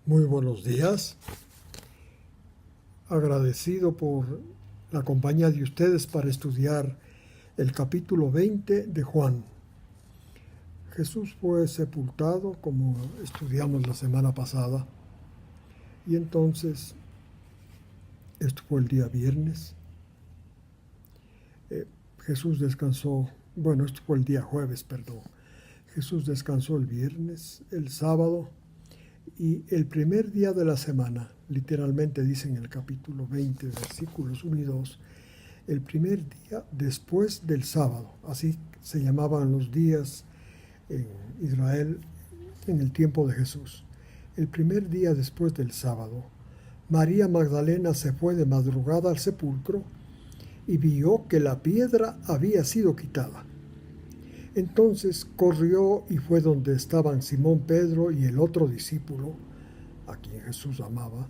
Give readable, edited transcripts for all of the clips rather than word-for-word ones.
Muy buenos días. Agradecido por la compañía de ustedes para estudiar el capítulo 20 de Juan. Jesús fue sepultado, como estudiamos la semana pasada, y entonces, esto fue el día viernes. Jesús descansó, esto fue el día jueves, perdón. Jesús descansó el viernes, el sábado, y el primer día de la semana, literalmente dice en el capítulo 20, versículos 1 y 2, el primer día después del sábado, así se llamaban los días en Israel en el tiempo de Jesús. El primer día después del sábado, María Magdalena se fue de madrugada al sepulcro y vio que la piedra había sido quitada. Entonces corrió y fue donde estaban Simón Pedro y el otro discípulo, a quien Jesús amaba,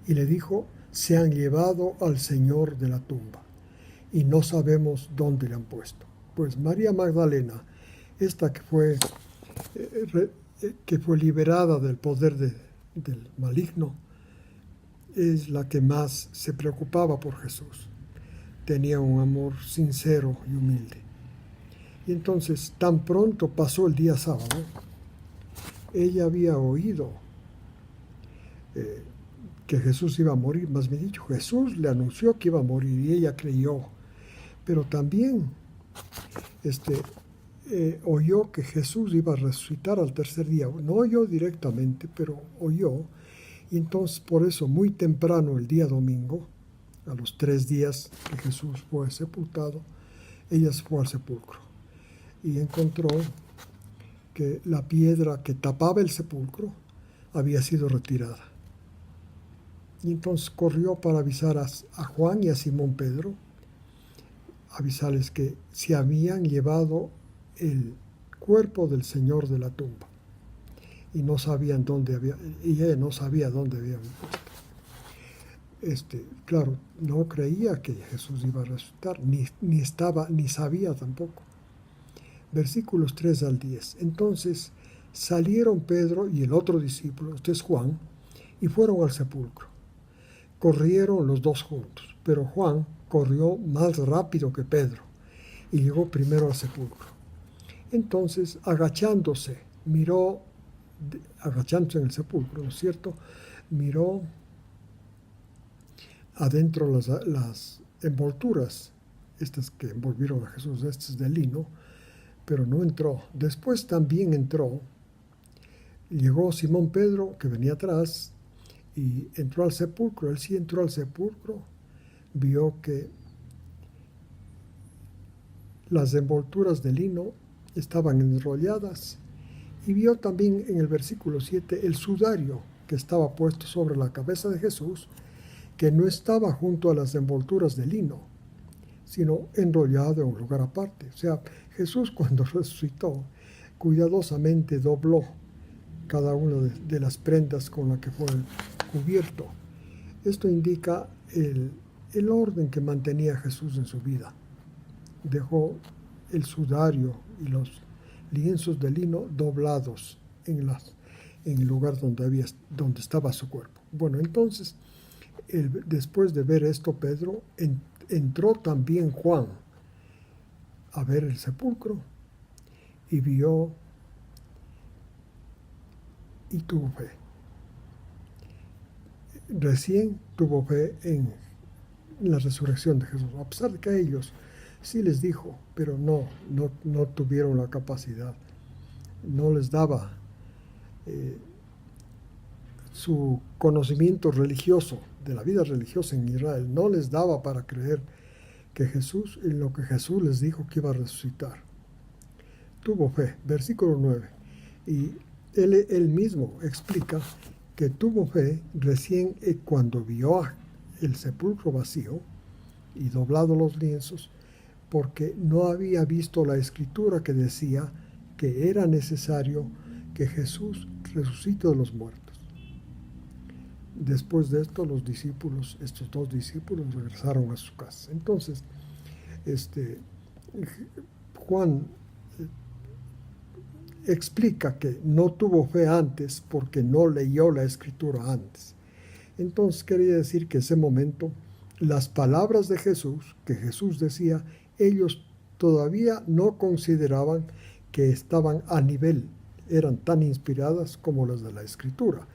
y le dijo: se han llevado al Señor de la tumba, y no sabemos dónde le han puesto. Pues María Magdalena, esta que fue liberada del poder del maligno, es la que más se preocupaba por Jesús. Tenía un amor sincero y humilde. Y entonces, tan pronto pasó el día sábado, ella había oído que Jesús iba a morir, más bien dicho, Jesús le anunció que iba a morir y ella creyó. Pero también oyó que Jesús iba a resucitar al tercer día. No oyó directamente, pero oyó. Y entonces, por eso, muy temprano el día domingo, a los 3 días que Jesús fue sepultado, ella se fue al sepulcro y encontró que la piedra que tapaba el sepulcro había sido retirada. Y entonces corrió para avisar a Juan y a Simón Pedro, avisarles que se habían llevado el cuerpo del Señor de la tumba. Y no sabían dónde había, y ella no sabía dónde había puesto. Claro, no creía que Jesús iba a resucitar, ni sabía tampoco. Versículos 3 al 10. Entonces salieron Pedro y el otro discípulo, este es Juan, y fueron al sepulcro. Corrieron los dos juntos, pero Juan corrió más rápido que Pedro y llegó primero al sepulcro. Entonces, agachándose en el sepulcro, ¿no es cierto?, miró adentro las envolturas, estas que envolvieron a Jesús, estas de lino, pero no entró. Después también entró, llegó Simón Pedro, que venía atrás, y entró al sepulcro. Él sí entró al sepulcro, vio que las envolturas de lino estaban enrolladas, y vio también en el versículo 7 el sudario que estaba puesto sobre la cabeza de Jesús, que no estaba junto a las envolturas de lino, sino enrollado en un lugar aparte. O sea, Jesús, cuando resucitó, cuidadosamente dobló cada una de las prendas con la que fue cubierto. Esto indica el orden que mantenía Jesús en su vida. Dejó el sudario y los lienzos de lino doblados en el lugar donde estaba su cuerpo. Bueno, entonces, después de ver esto, Pedro entró también Juan a ver el sepulcro y vio y tuvo fe. Recién tuvo fe en la resurrección de Jesús, a pesar de que a ellos sí les dijo, pero no tuvieron la capacidad, no les daba su conocimiento religioso, de la vida religiosa en Israel, no les daba para creer que Jesús, en lo que Jesús les dijo que iba a resucitar. Tuvo fe, versículo 9, y él mismo explica que tuvo fe recién cuando vio el sepulcro vacío y doblado los lienzos, porque no había visto la escritura que decía que era necesario que Jesús resucite de los muertos. Después de esto, estos dos discípulos regresaron a su casa. Entonces, Juan explica que no tuvo fe antes porque no leyó la escritura antes. Entonces quería decir que ese momento, las palabras de Jesús, que Jesús decía, ellos todavía no consideraban que estaban a nivel, eran tan inspiradas como las de la escritura.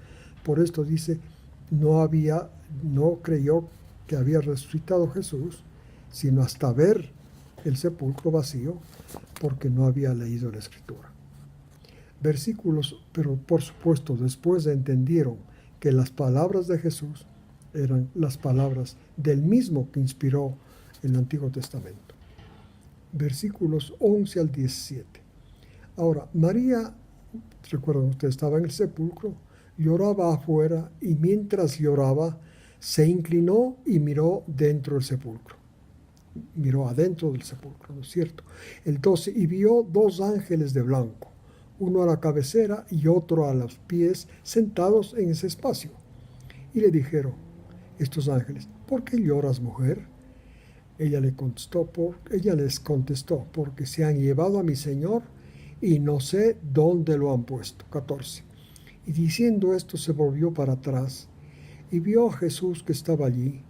Por esto dice, no creyó que había resucitado Jesús, sino hasta ver el sepulcro vacío, porque no había leído la escritura. Versículos, pero por supuesto después entendieron que las palabras de Jesús eran las palabras del mismo que inspiró el Antiguo Testamento. Versículos 11 al 17. Ahora, María, recuerdan ustedes, estaba en el sepulcro, lloraba afuera, y mientras lloraba, se inclinó y miró dentro del sepulcro. Miró adentro del sepulcro, ¿no es cierto? El 12, y vio 2 ángeles de blanco, uno a la cabecera y otro a los pies, sentados en ese espacio. Y le dijeron estos ángeles, ¿por qué lloras, mujer? Ella les contestó, porque se han llevado a mi Señor y no sé dónde lo han puesto. 14. Y diciendo esto se volvió para atrás y vio a Jesús que estaba allí,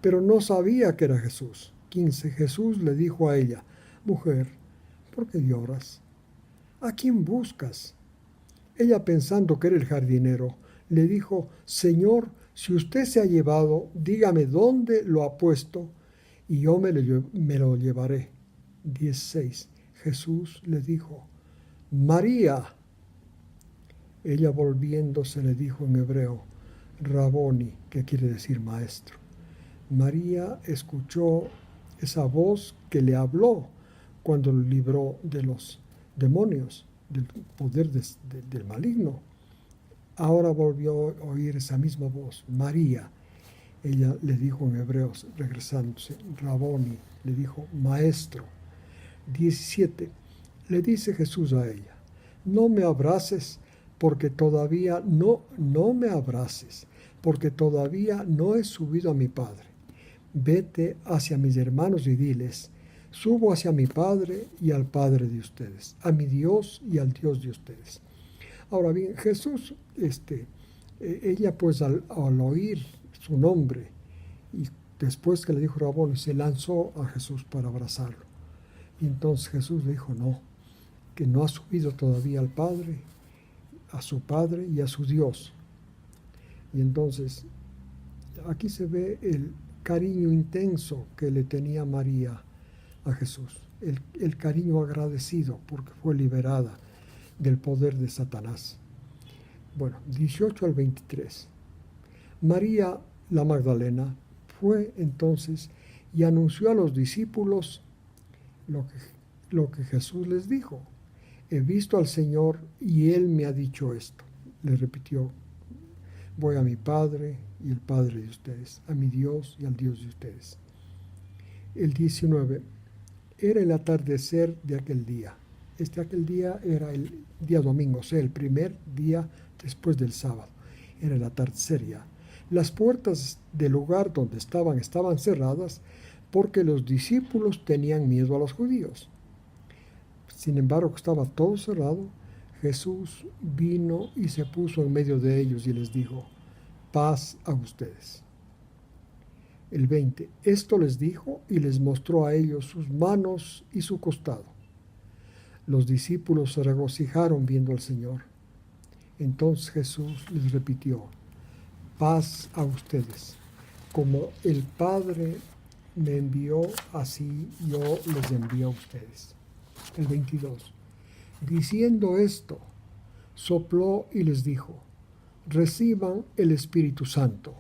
pero no sabía que era Jesús. 15. Jesús le dijo a ella, mujer, ¿por qué lloras? ¿A quién buscas? Ella, pensando que era el jardinero, le dijo, Señor, si usted se ha llevado, dígame dónde lo ha puesto y yo me lo llevaré. 16. Jesús le dijo, María. Ella, volviéndose, le dijo en hebreo, Raboni, que quiere decir maestro. María escuchó esa voz que le habló cuando lo libró de los demonios, del poder del maligno. Ahora volvió a oír esa misma voz, María. Ella le dijo en hebreo, regresándose, Raboni, le dijo, maestro. 17. Le dice Jesús a ella, no me abraces, porque todavía no me abraces, porque todavía no he subido a mi Padre. Vete hacia mis hermanos y diles, subo hacia mi Padre y al Padre de ustedes, a mi Dios y al Dios de ustedes. Ahora bien, Jesús, ella pues al oír su nombre y después que le dijo Rabón, se lanzó a Jesús para abrazarlo. Y entonces Jesús le dijo, no, que no ha subido todavía al Padre, a su Padre y a su Dios. Y entonces aquí se ve el cariño intenso que le tenía María a Jesús, el cariño agradecido porque fue liberada del poder de Satanás. Bueno, 18 al 23. María la Magdalena fue entonces y anunció a los discípulos lo que Jesús les dijo. He visto al Señor y Él me ha dicho esto. Le repitió, voy a mi Padre y el Padre de ustedes, a mi Dios y al Dios de ustedes. El 19. Era el atardecer de aquel día. Aquel día era el día domingo, o sea, el primer día después del sábado. Era el atardecer ya. Las puertas del lugar donde estaban cerradas porque los discípulos tenían miedo a los judíos. Sin embargo, estaba todo cerrado. Jesús vino y se puso en medio de ellos y les dijo, paz a ustedes. El 20. Esto les dijo y les mostró a ellos sus manos y su costado. Los discípulos se regocijaron viendo al Señor. Entonces Jesús les repitió, paz a ustedes. Como el Padre me envió, así yo les envío a ustedes. El 22. Diciendo esto, sopló y les dijo, reciban el Espíritu Santo.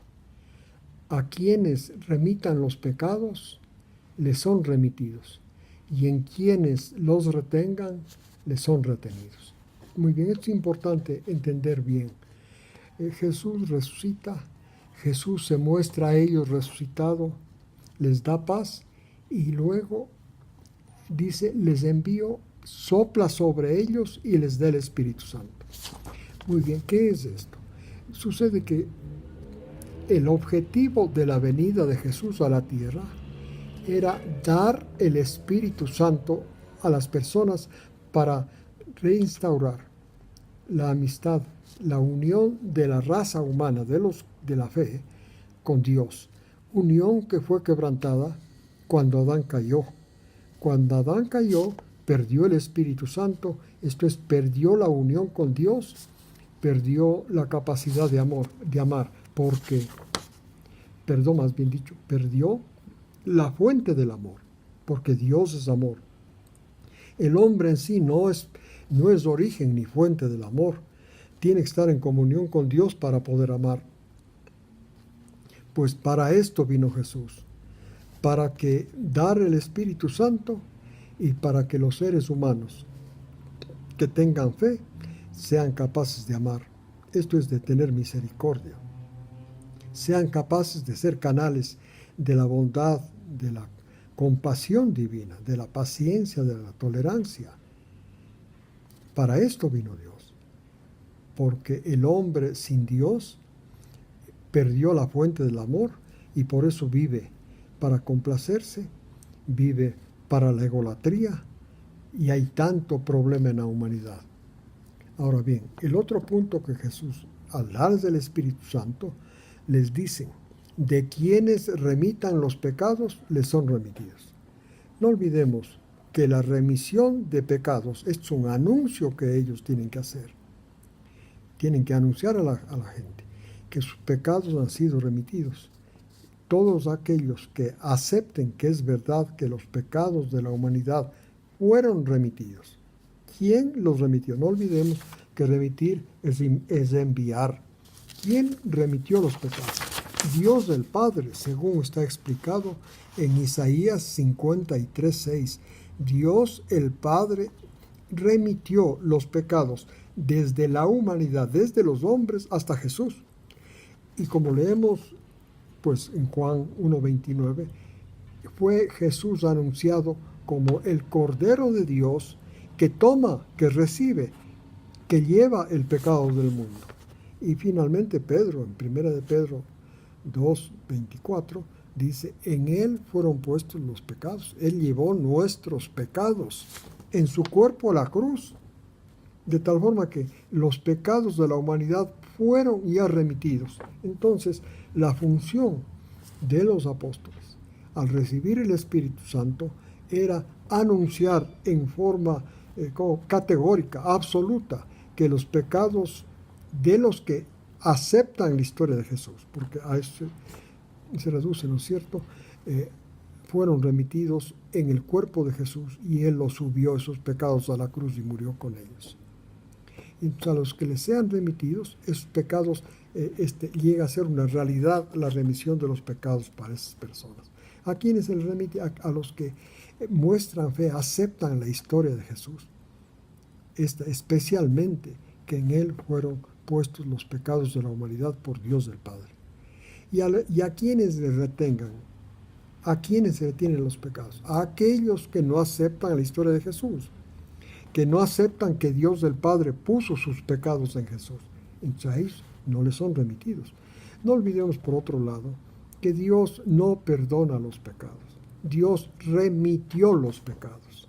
A quienes remitan los pecados, les son remitidos, y en quienes los retengan, les son retenidos. Muy bien, esto es importante entender bien. Jesús resucita, Jesús se muestra a ellos resucitado, les da paz, y luego dice, les envío, sopla sobre ellos y les da el Espíritu Santo. Muy bien, ¿qué es esto? Sucede que el objetivo de la venida de Jesús a la tierra era dar el Espíritu Santo a las personas para reinstaurar la amistad, la unión de la raza humana, de la fe, con Dios. Unión que fue quebrantada cuando Adán cayó. Cuando Adán cayó, perdió el Espíritu Santo, esto es, perdió la unión con Dios, perdió la capacidad de amar, porque, perdón, más bien dicho, perdió la fuente del amor, porque Dios es amor. El hombre en sí no es origen ni fuente del amor. Tiene que estar en comunión con Dios para poder amar. Pues para esto vino Jesús, para que dar el Espíritu Santo y para que los seres humanos que tengan fe sean capaces de amar. Esto es de tener misericordia. Sean capaces de ser canales de la bondad, de la compasión divina, de la paciencia, de la tolerancia. Para esto vino Dios, porque el hombre sin Dios perdió la fuente del amor y por eso vive para complacerse, vive para la egolatría y hay tanto problema en la humanidad. Ahora bien, el otro punto que Jesús, al hablar del Espíritu Santo, les dice: de quienes remitan los pecados, les son remitidos. No olvidemos que la remisión de pecados es un anuncio que ellos tienen que hacer. Tienen que anunciar a la gente que sus pecados han sido remitidos. Todos aquellos que acepten que es verdad que los pecados de la humanidad fueron remitidos. ¿Quién los remitió? No olvidemos que remitir es enviar. ¿Quién remitió los pecados? Dios el Padre, según está explicado en Isaías 53:6. Dios el Padre remitió los pecados desde la humanidad, desde los hombres hasta Jesús. Y como leemos pues en Juan 1:29, fue Jesús anunciado como el Cordero de Dios que toma, que recibe, que lleva el pecado del mundo. Y finalmente Pedro, en 1 de Pedro 2:24, dice: en él fueron puestos los pecados. Él llevó nuestros pecados en su cuerpo a la cruz, de tal forma que los pecados de la humanidad fueron ya remitidos. Entonces, la función de los apóstoles al recibir el Espíritu Santo era anunciar en forma categórica, absoluta, que los pecados de los que aceptan la historia de Jesús, porque a eso se reduce, ¿no es cierto?, fueron remitidos en el cuerpo de Jesús y Él los subió esos pecados a la cruz y murió con ellos. Entonces, a los que les sean remitidos, esos pecados, llega a ser una realidad la remisión de los pecados para esas personas. ¿A quiénes se les remite? A los que muestran fe, aceptan la historia de Jesús. Especialmente que en Él fueron puestos los pecados de la humanidad por Dios del Padre. Y a quienes les retengan, a quienes se retienen los pecados, a aquellos que no aceptan la historia de Jesús, que no aceptan que Dios del Padre puso sus pecados en Jesús. Entonces a ellos no les son remitidos. No olvidemos, por otro lado, que Dios no perdona los pecados. Dios remitió los pecados.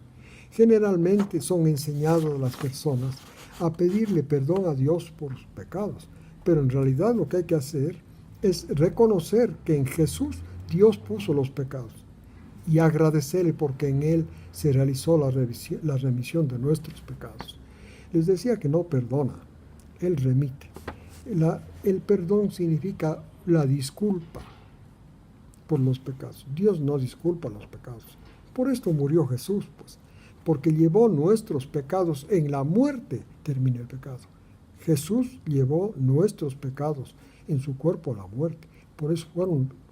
Generalmente son enseñados las personas a pedirle perdón a Dios por sus pecados, pero en realidad lo que hay que hacer es reconocer que en Jesús Dios puso los pecados y agradecerle porque en Él se realizó la remisión de nuestros pecados. Les decía que no perdona, Él remite. El perdón significa la disculpa por los pecados. Dios no disculpa los pecados. Por esto murió Jesús, pues, porque llevó nuestros pecados en la muerte, termina el pecado. Jesús llevó nuestros pecados en su cuerpo a la muerte. Por eso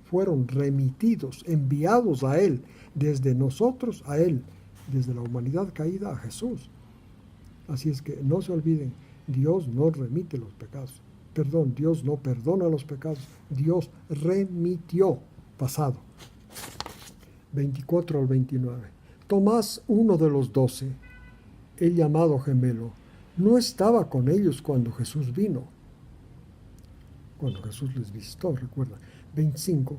fueron remitidos, enviados a Él, desde nosotros a Él, desde la humanidad caída a Jesús. Así es que no se olviden, Dios no remite los pecados. Perdón, Dios no perdona los pecados. Dios remitió, pasado. 24 al 29. Tomás, uno de los 12, el llamado gemelo, no estaba con ellos cuando Jesús vino. Cuando Jesús les visitó, recuerda. 25.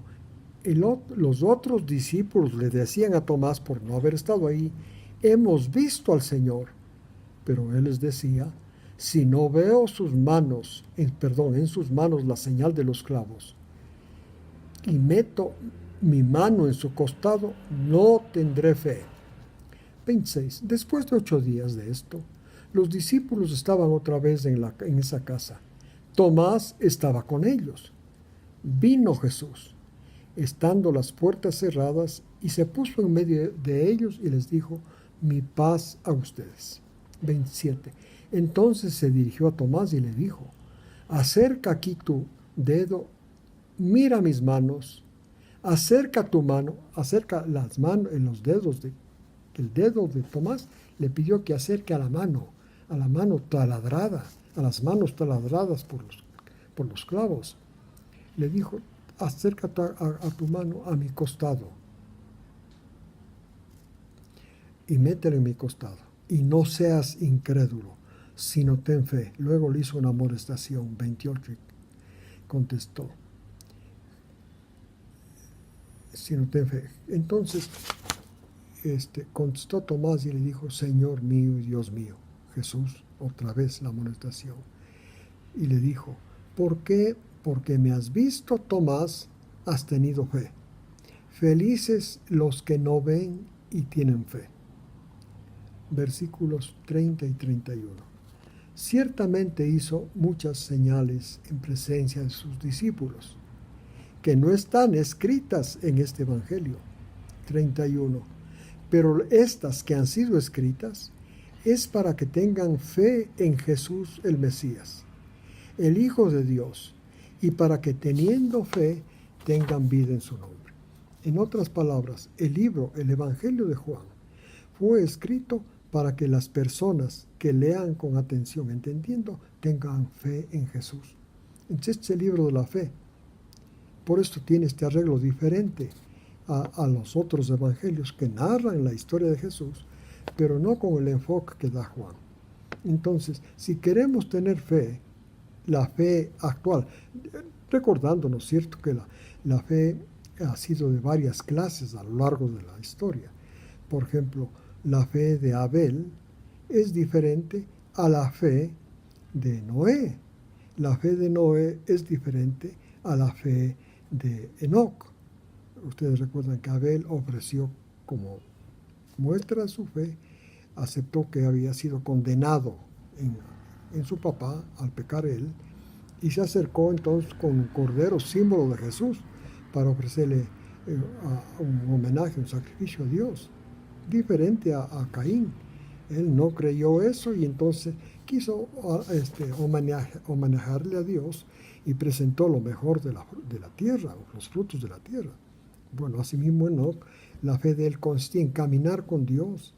Los otros discípulos le decían a Tomás, por no haber estado ahí: hemos visto al Señor. Pero él les decía: si no veo en sus manos la señal de los clavos, y meto mi mano en su costado, no tendré fe. 26. Después de 8 días de esto, los discípulos estaban otra vez en esa casa. Tomás estaba con ellos. Vino Jesús, estando las puertas cerradas, y se puso en medio de ellos y les dijo: mi paz a ustedes. 27. Entonces se dirigió a Tomás y le dijo: acerca aquí tu dedo, mira mis manos, acerca tu mano, acerca las manos en los dedos el dedo de Tomás le pidió que acerque a la mano taladrada, a las manos taladradas por los clavos. Le dijo: acerca a tu mano a mi costado y métela en mi costado, y no seas incrédulo, sino ten fe. Luego le hizo una amonestación. 28. Contestó: sino ten fe. Entonces contestó Tomás y le dijo: Señor mío y Dios mío. Jesús, otra vez la amonestación, y le dijo: ¿por qué? Porque me has visto, Tomás, has tenido fe. Felices los que no ven y tienen fe. Versículos 30 y 31. Ciertamente hizo muchas señales en presencia de sus discípulos, que no están escritas en este Evangelio. 31. Pero estas que han sido escritas es para que tengan fe en Jesús el Mesías, el Hijo de Dios, y para que teniendo fe tengan vida en su nombre. En otras palabras, el Evangelio de Juan, fue escrito para que las personas que lean con atención, entendiendo, tengan fe en Jesús. Entonces, este es el libro de la fe. Por esto tiene este arreglo diferente a los otros evangelios que narran la historia de Jesús, pero no con el enfoque que da Juan. Entonces, si queremos tener fe, la fe actual, recordándonos, ¿cierto?, que la fe ha sido de varias clases a lo largo de la historia. Por ejemplo, la fe de Abel es diferente a la fe de Noé. La fe de Noé es diferente a la fe de Enoc. Ustedes recuerdan que Abel ofreció como muestra de su fe, aceptó que había sido condenado en su papá al pecar él, y se acercó entonces con un cordero, símbolo de Jesús, para ofrecerle un homenaje, un sacrificio a Dios, diferente a Caín. Él no creyó eso y entonces quiso homenajearle a Dios y presentó lo mejor de la tierra, los frutos de la tierra. Bueno, asimismo Enoc, la fe de él consistía en caminar con Dios.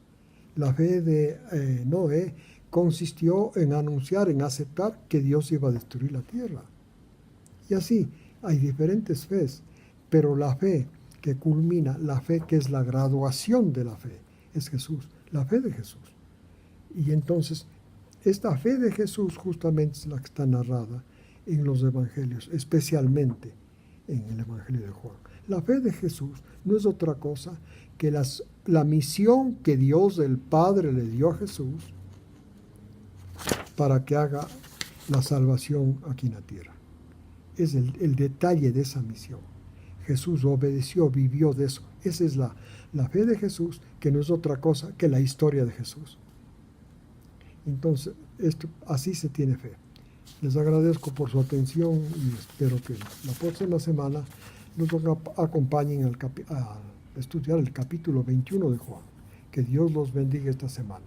La fe de Noé consistió en anunciar, en aceptar que Dios iba a destruir la tierra. Y así, hay diferentes fes, pero la fe que culmina, la fe que es la graduación de la fe, es Jesús, la fe de Jesús. Y entonces, esta fe de Jesús justamente es la que está narrada en los evangelios, especialmente en el Evangelio de Juan. La fe de Jesús no es otra cosa que la misión que Dios el Padre le dio a Jesús para que haga la salvación aquí en la tierra. Es el detalle de esa misión. Jesús obedeció, vivió de eso. Esa es la fe de Jesús, que no es otra cosa que la historia de Jesús. Entonces, así se tiene fe. Les agradezco por su atención y espero que la próxima semana nos acompañen a estudiar el capítulo 21 de Juan. Que Dios los bendiga esta semana.